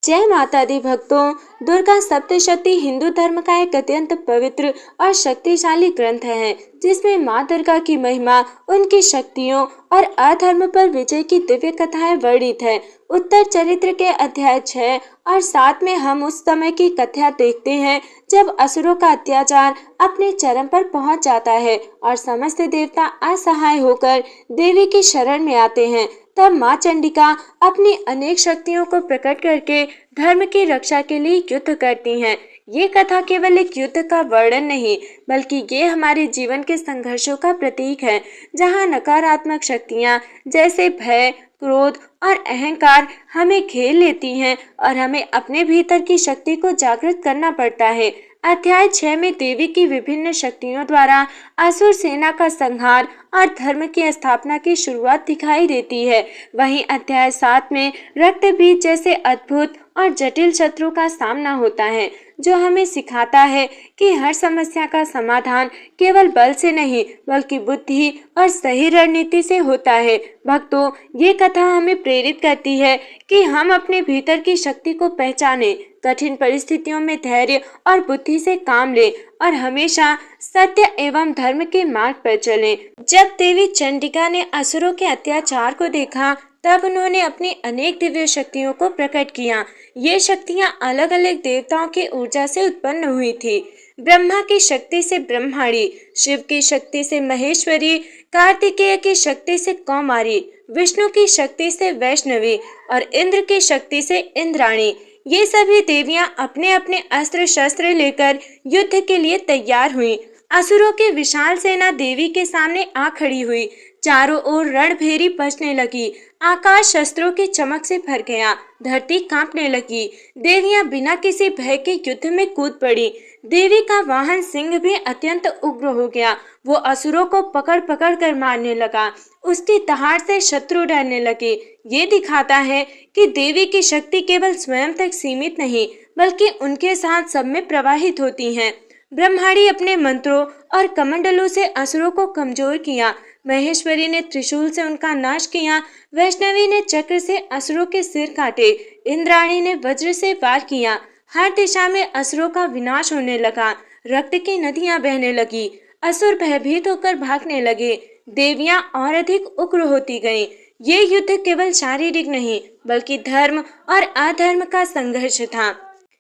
जय माता दी भक्तों। दुर्गा सप्तशती हिंदू धर्म का एक अत्यंत पवित्र और शक्तिशाली ग्रंथ है, जिसमें माँ दुर्गा की महिमा, उनकी शक्तियों और अधर्म पर विजय की दिव्य कथाएं वर्णित है। उत्तर चरित्र के अध्याय 6 और 7 में हम उस समय की कथा देखते हैं जब असुरों का अत्याचार अपने चरम पर पहुंच जाता है और समस्त देवता असहाय होकर देवी की शरण में आते हैं। तब माँ चंडिका अपनी अनेक शक्तियों को प्रकट करके धर्म की रक्षा के लिए युद्ध करती हैं। ये कथा केवल एक युद्ध का वर्णन नहीं, बल्कि ये हमारे जीवन के संघर्षों का प्रतीक है, जहाँ नकारात्मक शक्तियाँ जैसे भय, क्रोध और अहंकार हमें घेर लेती हैं और हमें अपने भीतर की शक्ति को जागृत करना पड़ता है। अध्याय 6 में देवी की विभिन्न शक्तियों द्वारा असुर सेना का संहार और धर्म की स्थापना की शुरुआत दिखाई देती है। वहीं अध्याय 7 में रक्त बीज जैसे अद्भुत और जटिल शत्रु का सामना होता है, जो हमें सिखाता है कि हर समस्या का समाधान केवल बल से नहीं, बल्कि बुद्धि और सही रणनीति से होता है। भक्तों, ये कथा हमें प्रेरित करती है कि हम अपने भीतर की शक्ति को पहचानें, कठिन परिस्थितियों में धैर्य और बुद्धि से काम लें और हमेशा सत्य एवं धर्म के मार्ग पर चलें। जब देवी चंडिका ने असुरों के अत्याचार को देखा, तब उन्होंने अपनी अनेक दिव्य शक्तियों को प्रकट किया। ये शक्तियां अलग अलग देवताओं की ऊर्जा से उत्पन्न हुई थी। ब्रह्मा की शक्ति से ब्रह्माणी, शिव की शक्ति से महेश्वरी, कार्तिकेय की शक्ति से कौमारी, विष्णु की शक्ति से वैष्णवी और इंद्र की शक्ति से इंद्राणी। ये सभी देवियां अपने अपने अस्त्र शस्त्र लेकर युद्ध के लिए तैयार हुईं। असुरों की विशाल सेना देवी के सामने आ खड़ी हुई। चारों ओर रणभेरी बजने लगी। आकाश शस्त्रों की चमक से भर गया। धरती कांपने लगी। देवियां बिना किसी भय के युद्ध में कूद पड़ी। देवी का वाहन सिंह भी अत्यंत उग्र हो गया। वो असुरों को पकड़ पकड़ कर मारने लगा। उसकी दहाड़ से शत्रु डरने लगे। ये दिखाता है कि देवी की शक्ति केवल स्वयं तक सीमित नहीं, बल्कि उनके साथ सब में प्रवाहित होती है। ब्रह्माणी अपने मंत्रों और कमंडलों से असुरों को कमजोर किया। महेश्वरी ने त्रिशूल से उनका नाश किया। वैष्णवी ने चक्र से असुरों के सिर काटे। इंद्राणी ने वज्र से वार किया। हर दिशा में असुरों का विनाश होने लगा। रक्त की नदियां बहने लगी। असुर भयभीत होकर भागने लगे। देवियां और अधिक उग्र होती गईं। ये युद्ध केवल शारीरिक नहीं, बल्कि धर्म और अधर्म का संघर्ष था।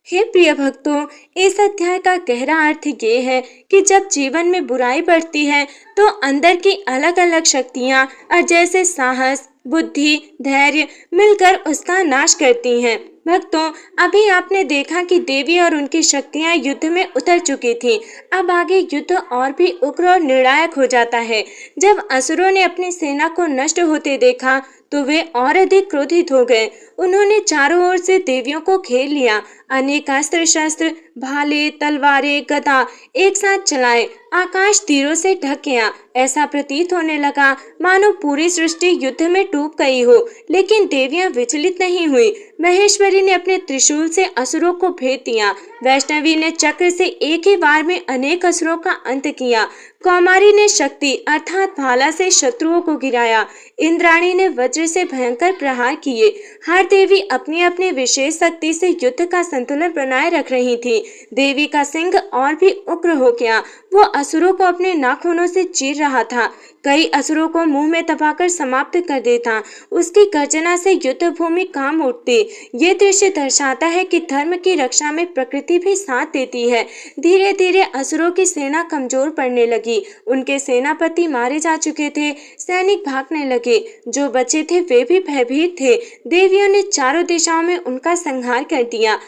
हे प्रिय भक्तों, इस अध्याय का गहरा अर्थ ये है कि जब जीवन में बुराई बढ़ती है, तो अंदर की अलग अलग शक्तियाँ जैसे साहस, बुद्धि, धैर्य मिलकर उसका नाश करती हैं। भक्तों, अभी आपने देखा कि देवी और उनकी शक्तियां युद्ध में उतर चुकी थीं। अब आगे युद्ध और भी उग्र और निर्णायक हो जाता है। जब असुरों ने अपनी सेना को नष्ट होते देखा, तो वे और अधिक क्रोधित हो गए। उन्होंने चारों ओर से देवियों को घेर लिया। अनेक अस्त्र शस्त्र, भाले, तलवारें, गदा एक साथ चलाए। आकाश तीरों से ढक गया। ऐसा प्रतीत होने लगा मानो पूरी सृष्टि युद्ध में डूब गई हो, लेकिन देवियां विचलित नहीं हुई। महेश्वरी ने अपने त्रिशूल से असुरों को भेद दिया। वैष्णवी ने चक्र से एक ही बार में अनेक असुरों का अंत किया। कौमारी ने शक्ति अर्थात भाला से शत्रुओं को गिराया। इंद्राणी ने वज्र से भयंकर प्रहार किए। हर देवी अपनी अपनी विशेष शक्ति से युद्ध का संतुलन बनाए रख रही थी। देवी का सिंह और भी उग्र हो गया। वो असुरों को अपने नाखूनों से चीर रहा था। कई असुरों को मुंह में दबाकर समाप्त कर देता। उसकी गर्जना से युद्ध भूमि कांप उठती। ये दृश्य दर्शाता है कि धर्म की रक्षा में प्रकृति भी साथ देती है। धीरे धीरे असुरों की सेना कमजोर पड़ने लगी। उनके सेनापति मारे जा चुके थे। सैनिक भागने लगे। जो बचे थे वे भी भयभीत थे। देवियों ने चारों दिशाओं में उनका संहार कर दिया।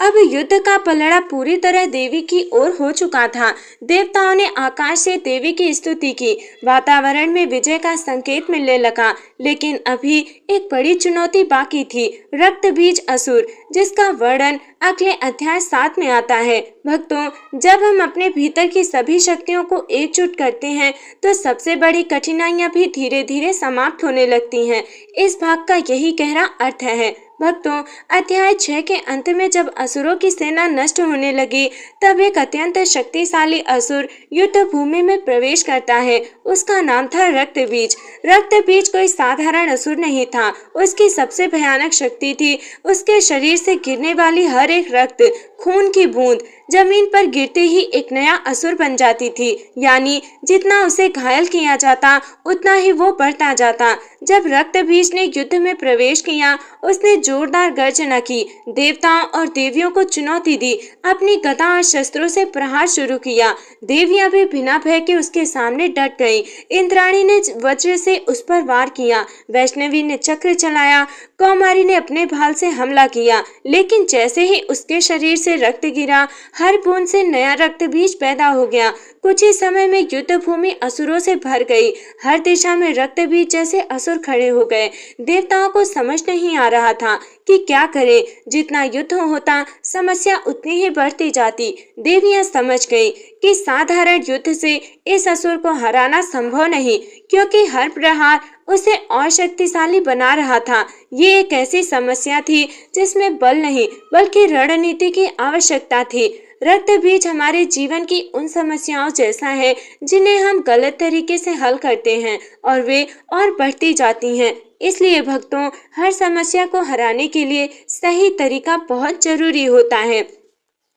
अब युद्ध का पलड़ा पूरी तरह देवी की ओर हो चुका था। देवताओं ने आकाश से देवी की स्तुति की। वातावरण में विजय का संकेत मिलने लगा, लेकिन अभी एक बड़ी चुनौती बाकी थी, रक्त बीज असुर, जिसका वर्णन अगले अध्याय 7 में आता है। भक्तों, जब हम अपने भीतर की सभी शक्तियों को एकजुट करते हैं, तो सबसे बड़ी कठिनाइयां भी धीरे धीरे समाप्त होने लगती हैं। इस भाग का यही गहरा अर्थ है। भक्तों, अध्याय 6 के अंत में जब असुरों की सेना नष्ट होने लगी, तब एक अत्यंत शक्तिशाली असुर युद्ध भूमि में प्रवेश करता है। उसका नाम था रक्तबीज। रक्तबीज कोई साधारण असुर नहीं था। उसकी सबसे भयानक शक्ति थी उसके शरीर से गिरने वाली हर एक रक्त खून की बूंद जमीन पर गिरते ही एक नया असुर बन जाती थी। यानी जितना उसे घायल किया जाता उतना ही वो बढ़ता जाता। जब रक्तबीज ने युद्ध में प्रवेश किया, उसने जोरदार गर्जना की, देवताओं और देवियों को चुनौती दी, अपनी गदा और शस्त्रों से प्रहार शुरू किया। देवियां भी बिना भय के उसके सामने डट गईं। इंद्राणी ने वज्र से उस पर वार किया, वैष्णवी ने चक्र चलाया, कौमारी ने अपने भाल से हमला किया। लेकिन जैसे ही उसके शरीर से रक्त गिरा, हर बूंद से नया रक्त बीज पैदा हो गया। कुछ ही समय में युद्ध भूमि असुरों से भर गई। हर दिशा में रक्त बीज जैसे असुर खड़े हो गए। देवताओं को समझ नहीं आ रहा था कि क्या करें। जितना युद्ध होता, समस्या उतनी ही बढ़ती जाती। देवियां समझ गई कि साधारण युद्ध से इस असुर को हराना संभव नहीं, क्योंकि हर प्रहार उसे और शक्तिशाली बना रहा था। ये एक ऐसी समस्या थी जिसमें बल नहीं बल्कि रणनीति की आवश्यकता थी। रक्त बीज हमारे जीवन की उन समस्याओं जैसा है जिन्हें हम गलत तरीके से हल करते हैं और वे और बढ़ती जाती हैं। इसलिए भक्तों, हर समस्या को हराने के लिए सही तरीका बहुत जरूरी होता है।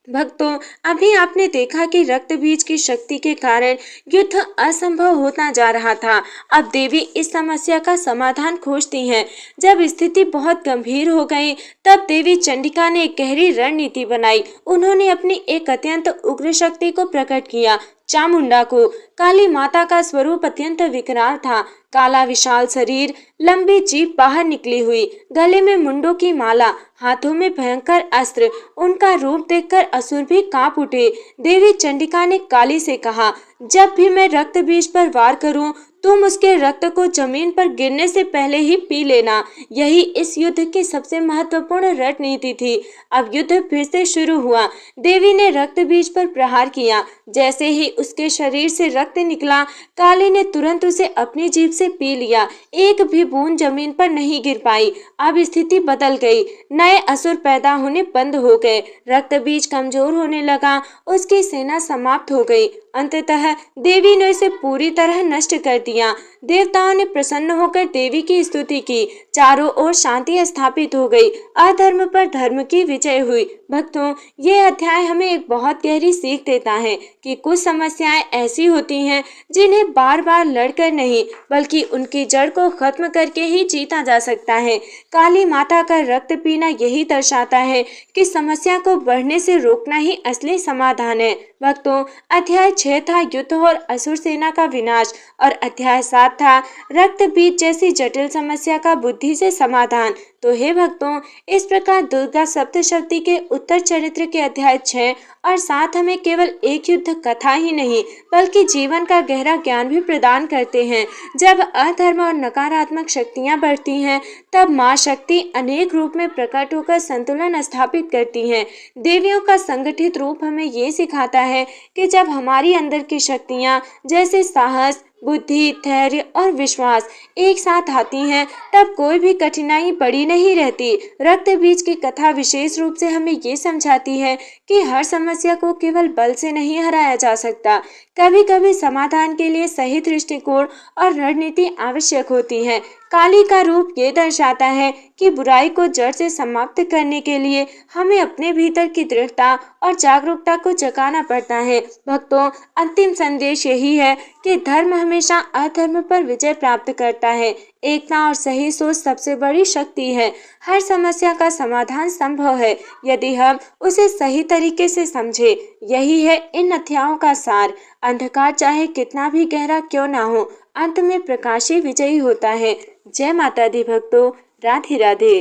भक्तों, अभी आपने देखा कि रक्त बीज की शक्ति के कारण युद्ध असंभव होता जा रहा था। अब देवी इस समस्या का समाधान खोजती हैं। जब स्थिति बहुत गंभीर हो गई, तब देवी चंडिका ने एक गहरी रणनीति बनाई। उन्होंने अपनी एक अत्यंत उग्र शक्ति को प्रकट किया, चामुंडा को। काली माता का स्वरूप अत्यंत विकराल था। काला विशाल शरीर, लंबी जीभ बाहर निकली हुई, गले में मुंडों की माला, हाथों में भयंकर अस्त्र। उनका रूप देखकर असुर भी कांप उठे। देवी चंडिका ने काली से कहा, जब भी मैं रक्त बीज पर वार करूं, तुम उसके रक्त को जमीन पर गिरने से पहले ही पी लेना। यही इस युद्ध की सबसे महत्वपूर्ण रणनीति थी। अब युद्ध फिर से शुरू हुआ। देवी ने रक्त बीज पर प्रहार किया। जैसे ही उसके शरीर से रक्त निकला, काली ने तुरंत उसे अपनी जीभ से पी लिया। एक भी बूंद जमीन पर नहीं गिर पाई। अब स्थिति बदल गई। नए असुर पैदा होने बंद हो गए। रक्त बीज कमजोर होने लगा। उसकी सेना समाप्त हो गई। अंततः देवी ने इसे पूरी तरह नष्ट कर दिया। देवताओं ने प्रसन्न होकर देवी की स्तुति की। चारों ओर शांति स्थापित हो गई। अधर्म पर धर्म की विजय हुई। भक्तों, ये अध्याय हमें एक बहुत गहरी सीख देता है कि कुछ समस्याएं ऐसी होती हैं जिन्हें बार बार लड़कर नहीं बल्कि उनकी जड़ को खत्म करके ही जीता जा सकता है। काली माता का रक्त पीना यही दर्शाता है कि समस्या को बढ़ने से रोकना ही असली समाधान है। भक्तों, अध्याय 6 था युद्ध और असुर सेना का विनाश और अध्याय 7 था रक्त बीज जैसी जटिल समस्या का बुद्धि से समाधान। तो हे भक्तों, इस प्रकार दुर्गा सप्तशती के उत्तर चरित्र के अध्याय 6 और 7 हमें केवल एक युद्ध कथा ही नहीं बल्कि जीवन का गहरा ज्ञान भी प्रदान करते हैं। जब अधर्म और नकारात्मक शक्तियां बढ़ती हैं, तब माँ शक्ति अनेक रूप में प्रकट होकर संतुलन स्थापित करती हैं। देवियों का संगठित रूप हमें ये सिखाता है कि जब हमारी अंदर की शक्तियां जैसे साहस, बुद्धि, धैर्य और विश्वास एक साथ आती हैं, तब कोई भी कठिनाई बड़ी नहीं रहती। रक्त बीज की कथा विशेष रूप से हमें ये समझाती है कि हर समस्या को केवल बल से नहीं हराया जा सकता। कभी कभी समाधान के लिए सही दृष्टिकोण और रणनीति आवश्यक होती है। काली का रूप ये दर्शाता है कि बुराई को जड़ से समाप्त करने के लिए हमें अपने भीतर की दृढ़ता और जागरूकता को जगाना पड़ता है। भक्तों, अंतिम संदेश यही है कि धर्म हमेशा अधर्म पर विजय प्राप्त करता है। एकता और सही सोच सबसे बड़ी शक्ति है। हर समस्या का समाधान संभव है यदि हम उसे सही तरीके से समझे। यही है इन अध्यायों का सार। अंधकार चाहे कितना भी गहरा क्यों ना हो, अंत में प्रकाश ही विजयी होता है। जय माता दी भक्तों। राधे राधे।